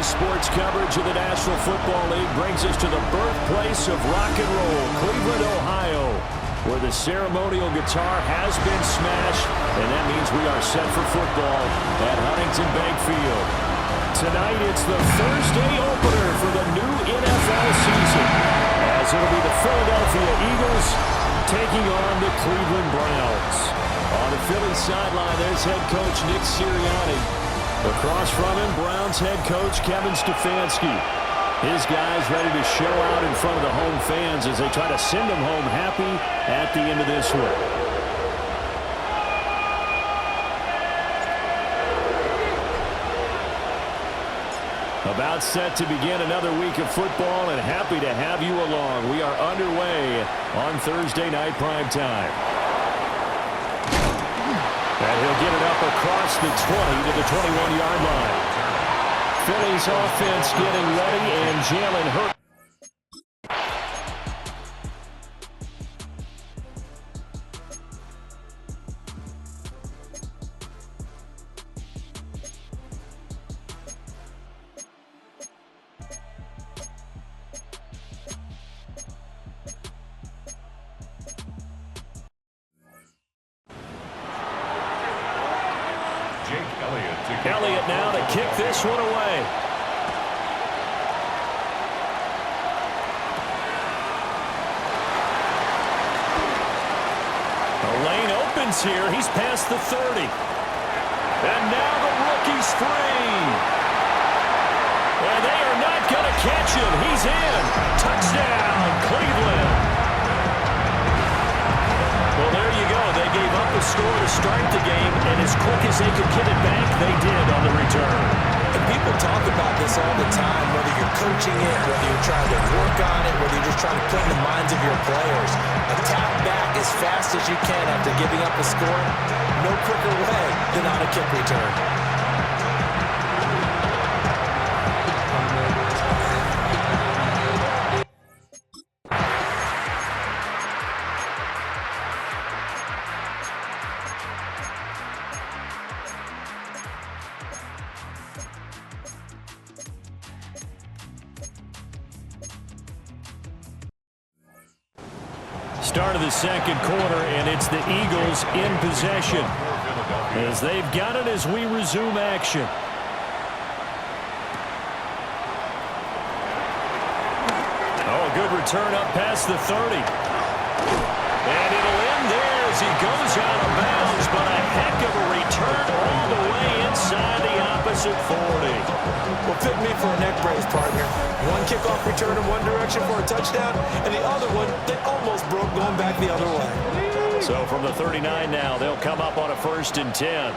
Today's sports coverage of the National Football League brings us to the birthplace of rock and roll, Cleveland, Ohio, where the ceremonial guitar has been smashed, and that means we are set for football at Huntington Bank Field. Tonight, it's the Thursday opener for the new NFL season, as it'll be the Philadelphia Eagles taking on the Cleveland Browns. On the Phillies sideline, there's head coach Nick Sirianni. Across from him, Browns head coach Kevin Stefanski. His guys ready to show out in front of the home fans as they try to send them home happy at the end of this one. About set to begin another week of football, and happy to have you along. We are underway on Thursday night primetime. And he'll get it up across the 20 to the 21-yard line. Phillies offense getting ready, and Jalen Hurts. Elliott now to kick this one away. The lane opens here. He's past the 30. And now the rookie's free. And they are not going to catch him. He's in. Touchdown, Cleveland. Well, there you go. They gave up a score to start the game, and as quick as they could get it back, they did on the return. And people talk about this all the time, whether you're coaching it, whether you're trying to work on it, whether you're just trying to play in the minds of your players. Attack back as fast as you can after giving up a score. No quicker way than on a kick return. Start of the second quarter, and it's the Eagles in possession as they've got it as we resume action. Oh, good return up past the 30. And it'll end there as he goes out of bounds, but a heck of a return all the way inside the opposite 40. Well, pick me for a neck brace, partner. One kickoff return in one direction for a touchdown, and the other one that almost broke going back the other way. So from the 39 now, they'll come up on a 1st and 10.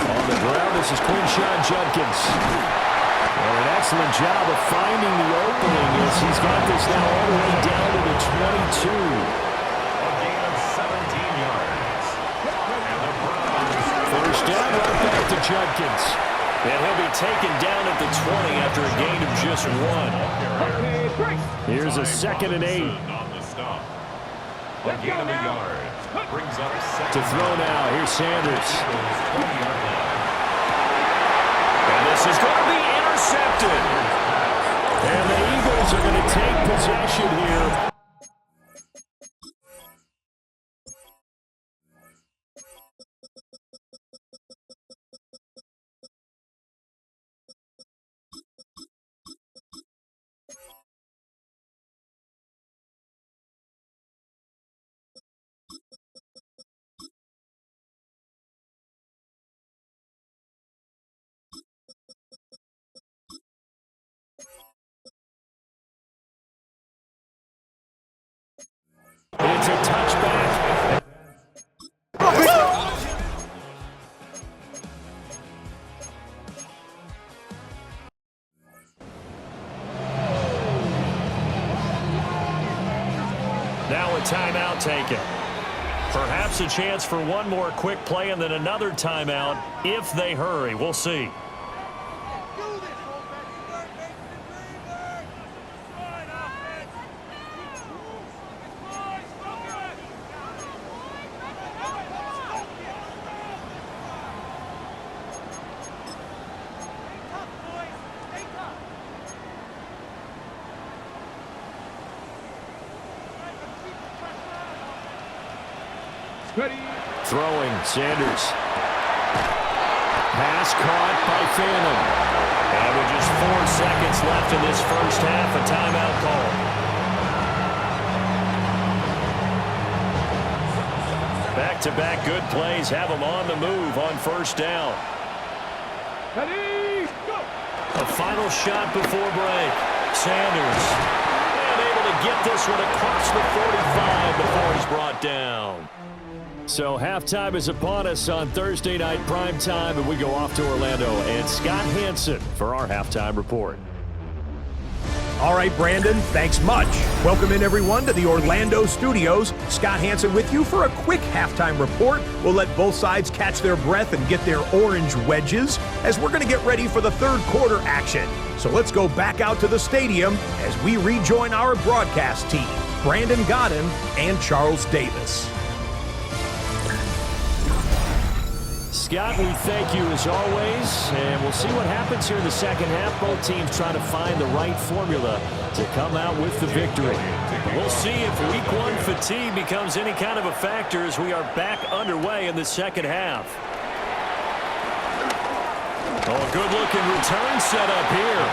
On the ground, this is Quinshon Judkins. And an excellent job of finding the opening as he's got this now all the way down to the 22. A gain of 17 yards. First down, right back to Judkins. And he'll be taken down at the 20 after a gain of just 1. Here's a 2nd and 8. A gain of a yard. Brings up To throw now, here's Sanders. And this is going to be intercepted. And the Eagles are going to take possession here. It's a touchback. Now a timeout taken. Perhaps a chance for one more quick play and then another timeout if they hurry. We'll see. Throwing, Sanders. Pass caught by Phantom. And with just 4 seconds left in this first half, a timeout call. Back-to-back good plays have them on the move on first down. A final shot before break. Sanders. And able to get this one across the 45 before he's brought down. So halftime is upon us on Thursday night primetime, and we go off to Orlando. And Scott Hanson for our halftime report. All right, Brandon, thanks much. Welcome in, everyone, to the Orlando studios. Scott Hanson with you for a quick halftime report. We'll let both sides catch their breath and get their orange wedges as we're going to get ready for the third quarter action. So let's go back out to the stadium as we rejoin our broadcast team, Brandon Godden and Charles Davis. Scott, we thank you as always, and we'll see what happens here in the second half. Both teams trying to find the right formula to come out with the victory. We'll see if week one fatigue becomes any kind of a factor as we are back underway in the second half. Oh, good-looking return set up here.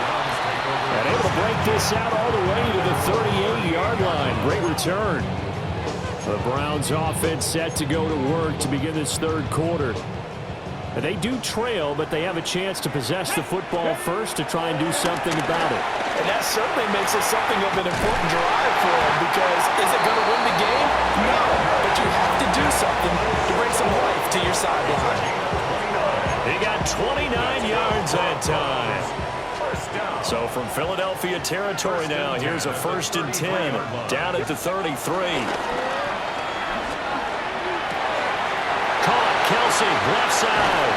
And able to break this out all the way to the 38-yard line. Great return. The Browns offense set to go to work to begin this third quarter. They do trail, but they have a chance to possess the football first to try and do something about it. And that certainly makes it something of an important drive for them, because is it going to win the game? No, but you have to do something to bring some life to your sideline. He got 29 yards that time. So from Philadelphia territory now, here's a 1st and 10 down at the 33. Kelsey, left side.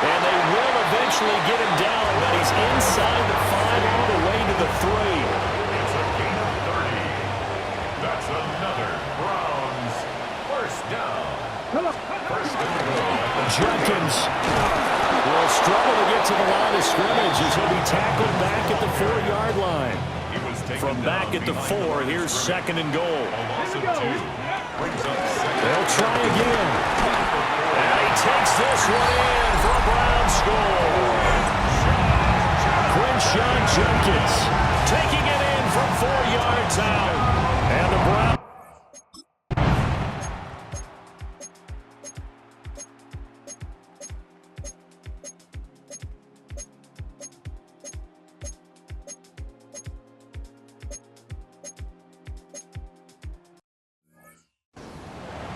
And they will eventually get him down, but he's inside the 5 all the way to the 3. It's a gain of 30. That's another Browns first down. First and goal. Jenkins will struggle to get to the line of scrimmage as he'll be tackled back at the 4-yard line. From back at the 4, here's 2nd and goal. A loss of 2 brings up 2nd. They'll try again. And he takes this one in for a Brown score. Quinshon Judkins taking it in from 4 yards out. And the Browns.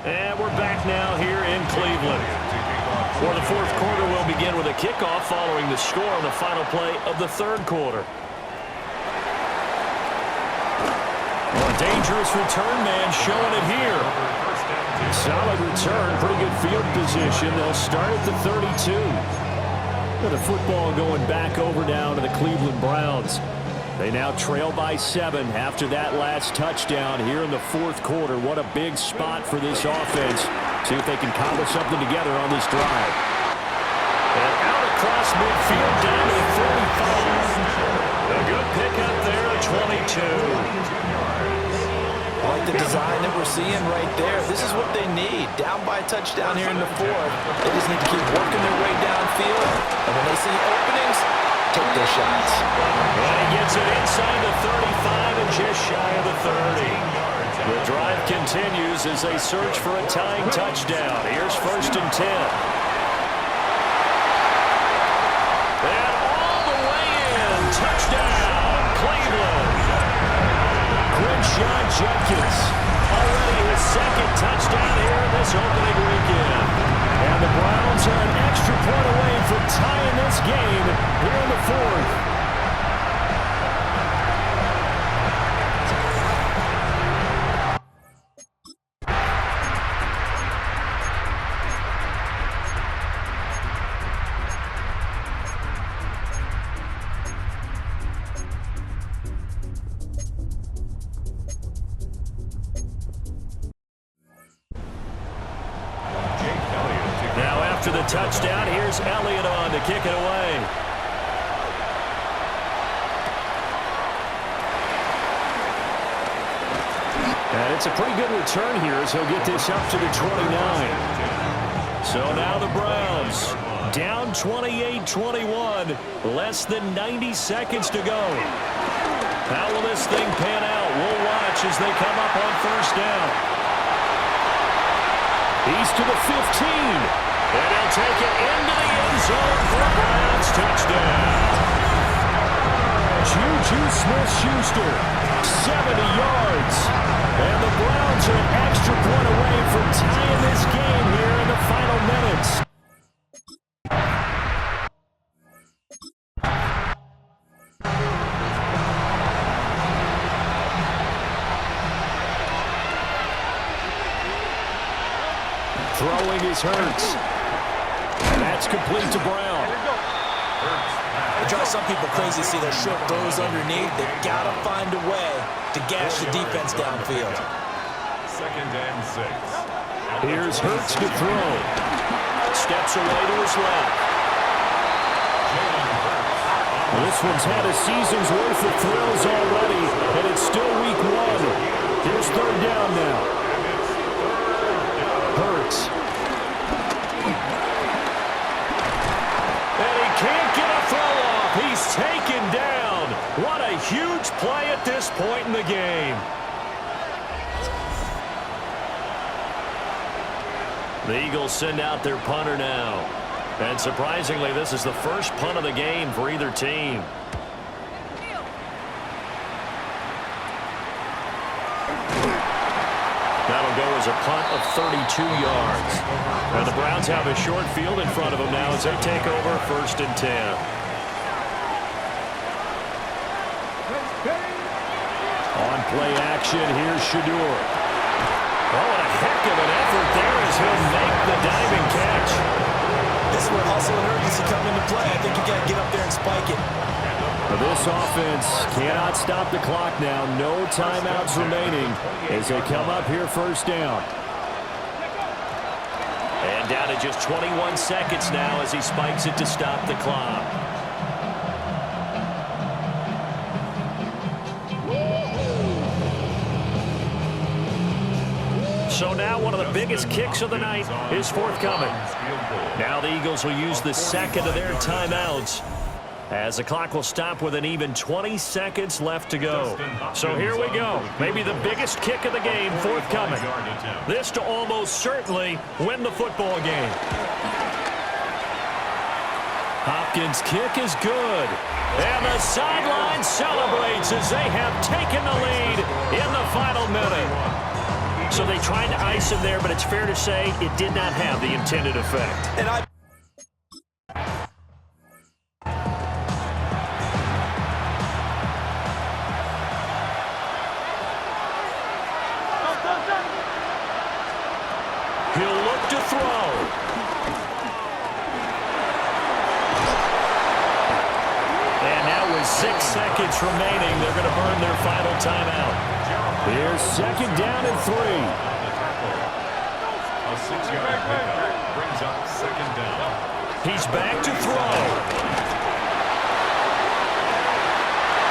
And we're back now here in Cleveland. For the fourth quarter, we'll begin with a kickoff following the score on the final play of the third quarter. Well, a dangerous return man showing it here. Solid return, pretty good field position. They'll start at the 32. And the football going back over now to the Cleveland Browns. They now trail by 7 after that last touchdown here in the fourth quarter. What a big spot for this offense. See if they can cobble something together on this drive. And out across midfield down to the 45. A good pickup there at 22. I like the design that we're seeing right there. This is what they need. Down by a touchdown here in the fourth. They just need to keep working their way downfield. And when they see openings, take their shots. And he gets it inside the 35 and just shy of the 30. The drive continues as they search for a tying touchdown. Here's 1st and 10. And all the way in. Touchdown, Cleveland. Quinshon Judkins. Already his 2nd touchdown here in this opening weekend. And the Browns are an extra point away from tying this game here in the fourth. The touchdown. Here's Elliott on to kick it away. And it's a pretty good return here as he'll get this up to the 29. So now the Browns down 28-21, less than 90 seconds to go. How will this thing pan out? We'll watch as they come up on first down. He's to the 15, and he'll take it into the end zone for a Browns touchdown. Juju Smith-Schuster, 70 yards. And the Browns are an extra point away from tying this game here in the final minutes. Throwing is Hurts. And that's complete to Brown. It drives some people crazy to see those short throws underneath. They've got to find a way to gash the defense downfield. 2nd and 6. Here's Hurts to throw. Steps away to his left. This one's had a season's worth of throws already, and it's still week 1. Here's 3rd down now. Hurts. And he can't get a throw off. He's taken down. What a huge play at this point in the game. The Eagles send out their punter now. And surprisingly, this is the first punt of the game for either team. That'll go as a punt of 32 yards. And the Browns have a short field in front of them now as they take over 1st and 10. On play action, here's Shedeur. Oh, and a heck of an effort there as he'll make the diving catch. This is where hustle and urgency come into play. I think you got to get up there and spike it. This offense cannot stop the clock now. No timeouts remaining as they come up here 1st down. And down to just 21 seconds now as he spikes it to stop the clock. So now one of the biggest kicks of the night is forthcoming. Now the Eagles will use the 2nd of their timeouts as the clock will stop with an even 20 seconds left to go. So here we go. Maybe the biggest kick of the game forthcoming. This to almost certainly win the football game. Hopkins' kick is good. And the sideline celebrates as they have taken the lead in the final minute. So they tried to ice him there, but it's fair to say it did not have the intended effect. And he'll look to throw. And now with 6 seconds remaining, they're going to burn their final timeout. Here's 2nd down and 3. A 6-yard pickup brings up 2nd down. He's back to throw.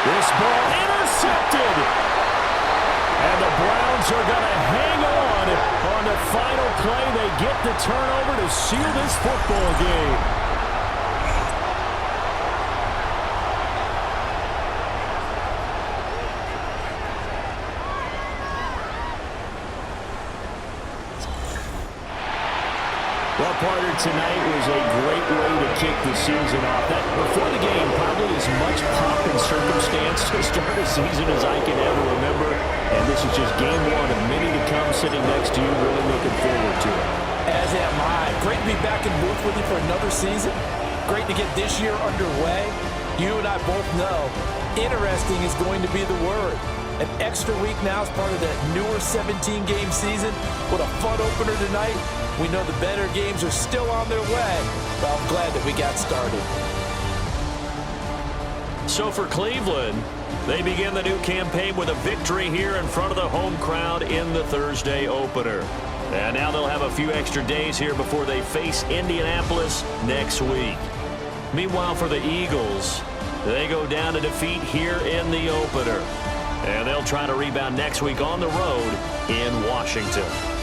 This ball intercepted. And the Browns are going to hang on the final play. They get the turnover to seal this football game. Well, partner, tonight was a great way to kick the season off. Before the game, probably as much pomp and circumstance to start a season as I can ever remember. And this is just game 1 of many to come sitting next to you. Really looking forward to it. as am I. Great to be back in booth with you for another season. Great to get this year underway. You and I both know interesting is going to be the word. An extra week now as part of that newer 17-game season. What a fun opener tonight. We know the better games are still on their way, but I'm glad that we got started. So for Cleveland, they begin the new campaign with a victory here in front of the home crowd in the Thursday opener. And now they'll have a few extra days here before they face Indianapolis next week. Meanwhile, for the Eagles, they go down to defeat here in the opener. And they'll try to rebound next week on the road in Washington.